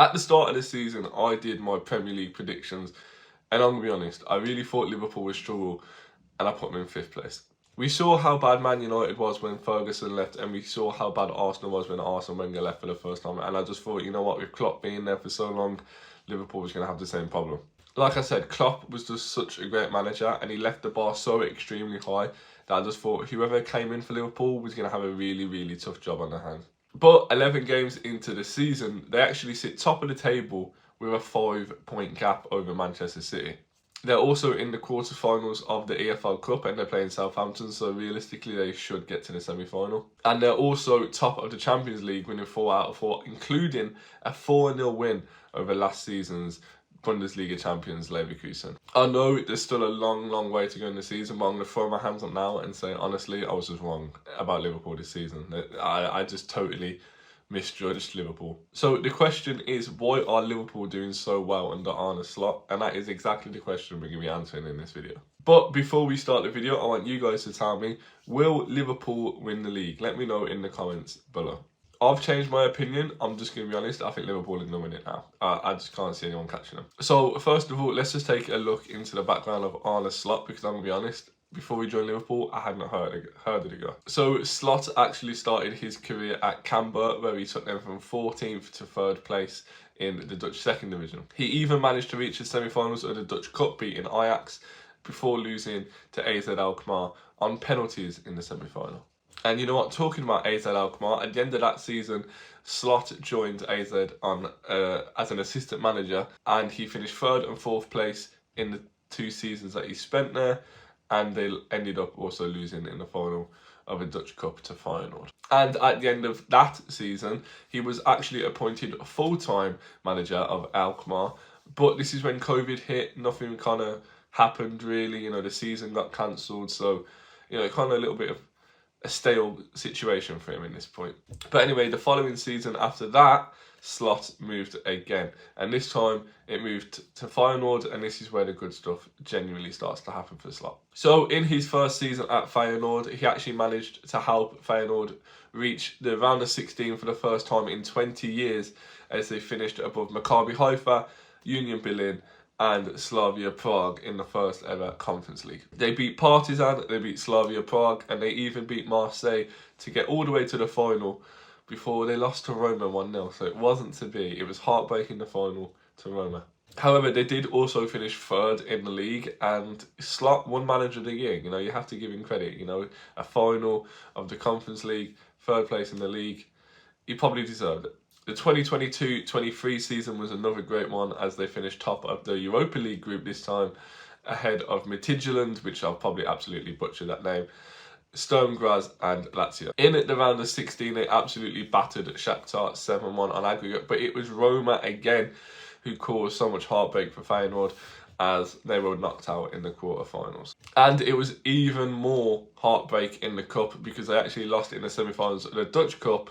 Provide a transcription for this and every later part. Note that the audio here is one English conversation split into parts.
At the start of the season, I did my Premier League predictions, and I'm going to be honest, I really thought Liverpool would struggle, and I put them in 5th place. We saw how bad Man United was when Ferguson left, and we saw how bad Arsenal was when Arsene Wenger left for the first time, and I just thought, you know what, with Klopp being there for so long, Liverpool was going to have the same problem. Like I said, Klopp was just such a great manager, and he left the bar so extremely high that I just thought whoever came in for Liverpool was going to have a really, really tough job on their hands. But 11 games into the season, they actually sit top of the table with a 5-point gap over Manchester City. They're also in the quarterfinals of the EFL Cup, and they're playing Southampton, so realistically they should get to the semi-final. And they're also top of the Champions League, winning 4 out of 4, including a 4-0 win over last season's Bundesliga champions Leverkusen. I know there's still a long, long way to go in the season, but I'm going to throw my hands up now and say, honestly, I was just wrong about Liverpool this season. I just totally misjudged Liverpool. So the question is, why are Liverpool doing so well under Arne Slot? And that is exactly the question we're going to be answering in this video. But before we start the video, I want you guys to tell me, will Liverpool win the league? Let me know in the comments below. I've changed my opinion. I'm just going to be honest. I think Liverpool are going to win it now. I just can't see anyone catching them. So first of all, let's just take a look into the background of Arne Slot, because I'm going to be honest, before we joined Liverpool, I hadn't heard of the guy. So Slot actually started his career at Camber, where he took them from 14th to 3rd place in the Dutch 2nd division. He even managed to reach the semi-finals of the Dutch Cup, beating Ajax, before losing to AZ Alkmaar on penalties in the semi-final. And you know what, talking about AZ Alkmaar, at the end of that season, Slot joined AZ on as an assistant manager, and he finished 3rd and 4th place in the 2 seasons that he spent there, and they ended up also losing in the final of a Dutch Cup to Feyenoord. And at the end of that season, he was actually appointed full-time manager of Alkmaar, but this is when COVID hit, nothing kind of happened really, you know, the season got cancelled, so, you know, kind of a little bit of a stale situation for him in this point. But anyway, the following season after that, Slot moved again, and this time it moved to Feyenoord, and this is where the good stuff genuinely starts to happen for Slot. So in his first season at Feyenoord, he actually managed to help Feyenoord reach the round of 16 for the first time in 20 years, as they finished above Maccabi Haifa, Union Berlin and Slavia Prague in the first ever Conference League. They beat Partizan, they beat Slavia Prague, and they even beat Marseille to get all the way to the final before they lost to Roma 1-0. So it wasn't to be. It was heartbreaking, the final to Roma. However, they did also finish 3rd in the league, and Slot won Manager of the Year. You know, you have to give him credit. You know, a final of the Conference League, 3rd place in the league. He probably deserved it. The 2022-23 season was another great one, as they finished top of the Europa League group this time, ahead of Midtjylland, which I'll probably absolutely butcher that name, Sturm Graz and Lazio. In the round of 16, they absolutely battered Shakhtar 7-1 on aggregate, but it was Roma again who caused so much heartbreak for Feyenoord, as they were knocked out in the quarterfinals. And it was even more heartbreak in the cup, because they actually lost in the semi-finals of the Dutch Cup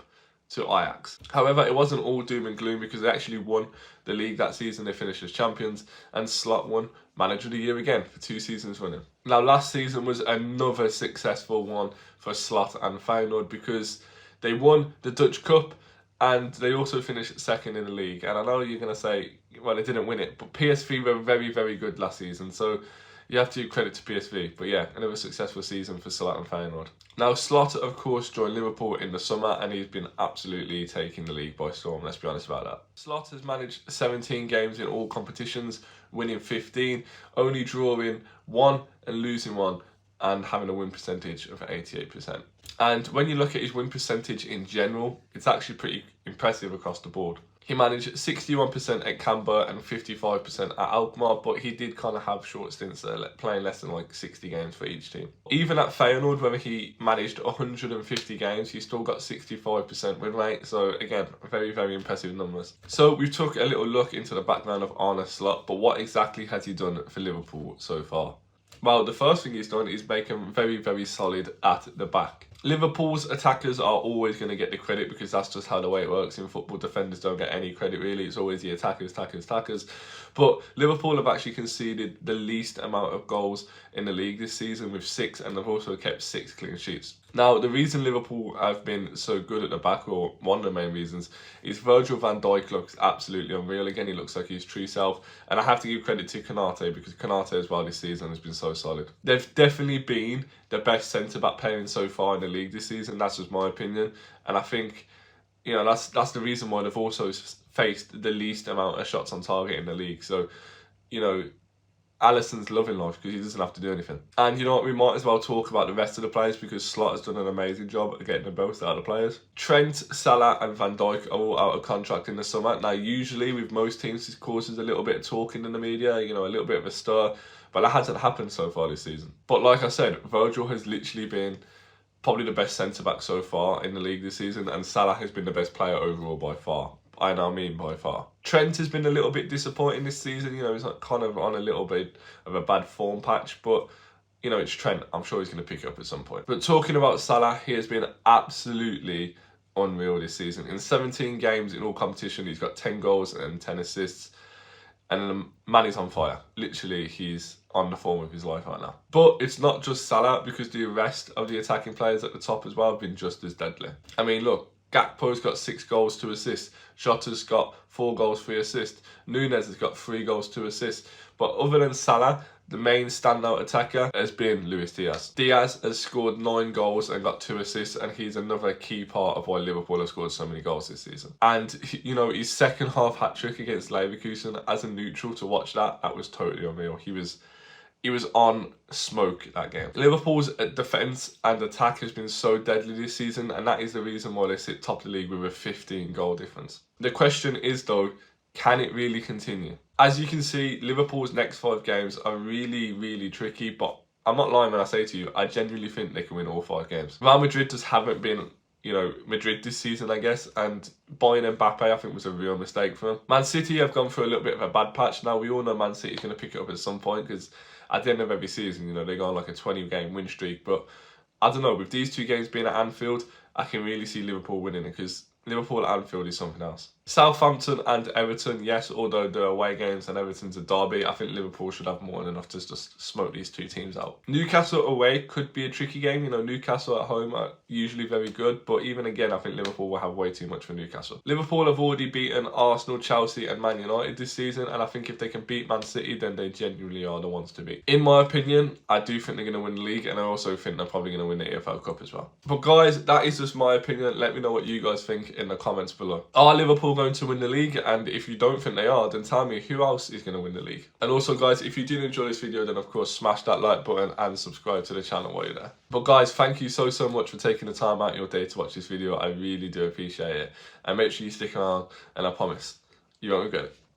to Ajax. However, it wasn't all doom and gloom, because they actually won the league that season. They finished as champions, and Slot won Manager of the Year again for 2 seasons running. Now, last season was another successful one for Slot and Feyenoord, because they won the Dutch Cup and they also finished 2nd in the league. And I know you're going to say, well, they didn't win it, but PSV were very, very good last season, so you have to give credit to PSV. But yeah, another successful season for Slot and Feyenoord. Now, Slot, of course, joined Liverpool in the summer, and he's been absolutely taking the league by storm, let's be honest about that. Slot has managed 17 games in all competitions, winning 15, only drawing 1 and losing 1, and having a win percentage of 88%. And when you look at his win percentage in general, it's actually pretty impressive across the board. He managed 61% at Camber and 55% at Alkmaar, but he did kind of have short stints playing less than like 60 games for each team. Even at Feyenoord, where he managed 150 games, he still got 65% win rate. So again, very, very impressive numbers. So we took a little look into the background of Arne Slot, but what exactly has he done for Liverpool so far? Well, the first thing he's done is make him very, very solid at the back. Liverpool's attackers are always going to get the credit because that's just how the way it works in football. Defenders don't get any credit really. It's always the attackers. But Liverpool have actually conceded the least amount of goals in the league this season with 6, and they've also kept 6 clean sheets. Now, the reason Liverpool have been so good at the back, or one of the main reasons, is Virgil van Dijk looks absolutely unreal. Again, he looks like his true self. And I have to give credit to Konate, because Konate as well this season has been so solid. They've definitely been the best centre-back pairing so far in the league this season. That's just my opinion. And I think, you know, that's the reason why they've also faced the least amount of shots on target in the league. So, you know, Alisson's loving life because he doesn't have to do anything. And you know what, we might as well talk about the rest of the players because Slot has done an amazing job of getting them both out of the players. Trent, Salah and Van Dijk are all out of contract in the summer. Now, usually with most teams, this causes a little bit of talking in the media, you know, a little bit of a stir. But that hasn't happened so far this season. But like I said, Virgil has literally been probably the best centre-back so far in the league this season, and Salah has been the best player overall by far. I now mean by far. Trent has been a little bit disappointing this season. You know, he's kind of on a little bit of a bad form patch, but you know, it's Trent. I'm sure he's going to pick it up at some point. But talking about Salah, he has been absolutely unreal this season. In 17 games in all competition, he's got 10 goals and 10 assists. And the man is on fire. Literally, he's on the form of his life right now. But it's not just Salah, because the rest of the attacking players at the top as well have been just as deadly. I mean, look, Gakpo's got 6 goals, 2 assists. Jota's got 4 goals, 3 assists. Nunez has got 3 goals, 2 assists. But other than Salah, the main standout attacker has been Luis Diaz. Diaz has scored 9 goals and got 2 assists, and he's another key part of why Liverpool have scored so many goals this season. And, you know, his second half hat-trick against Leverkusen, as a neutral, to watch that was totally unreal. He was on smoke that game. Liverpool's defence and attack has been so deadly this season, and that is the reason why they sit top of the league with a 15 goal difference. The question is, though, can it really continue? As you can see, Liverpool's next 5 games are really, really tricky, but I'm not lying when I say to you, I genuinely think they can win all 5 games. Real Madrid just haven't been, you know, Madrid this season, I guess, and buying Mbappe, I think, was a real mistake for them. Man City have gone through a little bit of a bad patch. Now, we all know Man City's going to pick it up at some point, because at the end of every season, you know, they go on like a 20-game win streak. But I don't know, with these 2 games being at Anfield, I can really see Liverpool winning it, because Liverpool at Anfield is something else. Southampton and Everton, yes, although they're away games and Everton's a derby, I think Liverpool should have more than enough to just smoke these 2 teams out. Newcastle away could be a tricky game. You know, Newcastle at home are usually very good, but even again, I think Liverpool will have way too much for Newcastle. Liverpool have already beaten Arsenal, Chelsea and Man United this season, and I think if they can beat Man City, then they genuinely are the ones to beat. In my opinion, I do think they're going to win the league, and I also think they're probably going to win the EFL Cup as well. But guys, that is just my opinion. Let me know what you guys think in the comments below. Are Liverpool going to win the league? And if you don't think they are, then tell me who else is going to win the league. And also, guys, if you did enjoy this video, then of course smash that like button and subscribe to the channel while you're there. But guys, thank you so much for taking the time out of your day to watch this video. I really do appreciate it, and make sure you stick around, and I promise you won't regret it.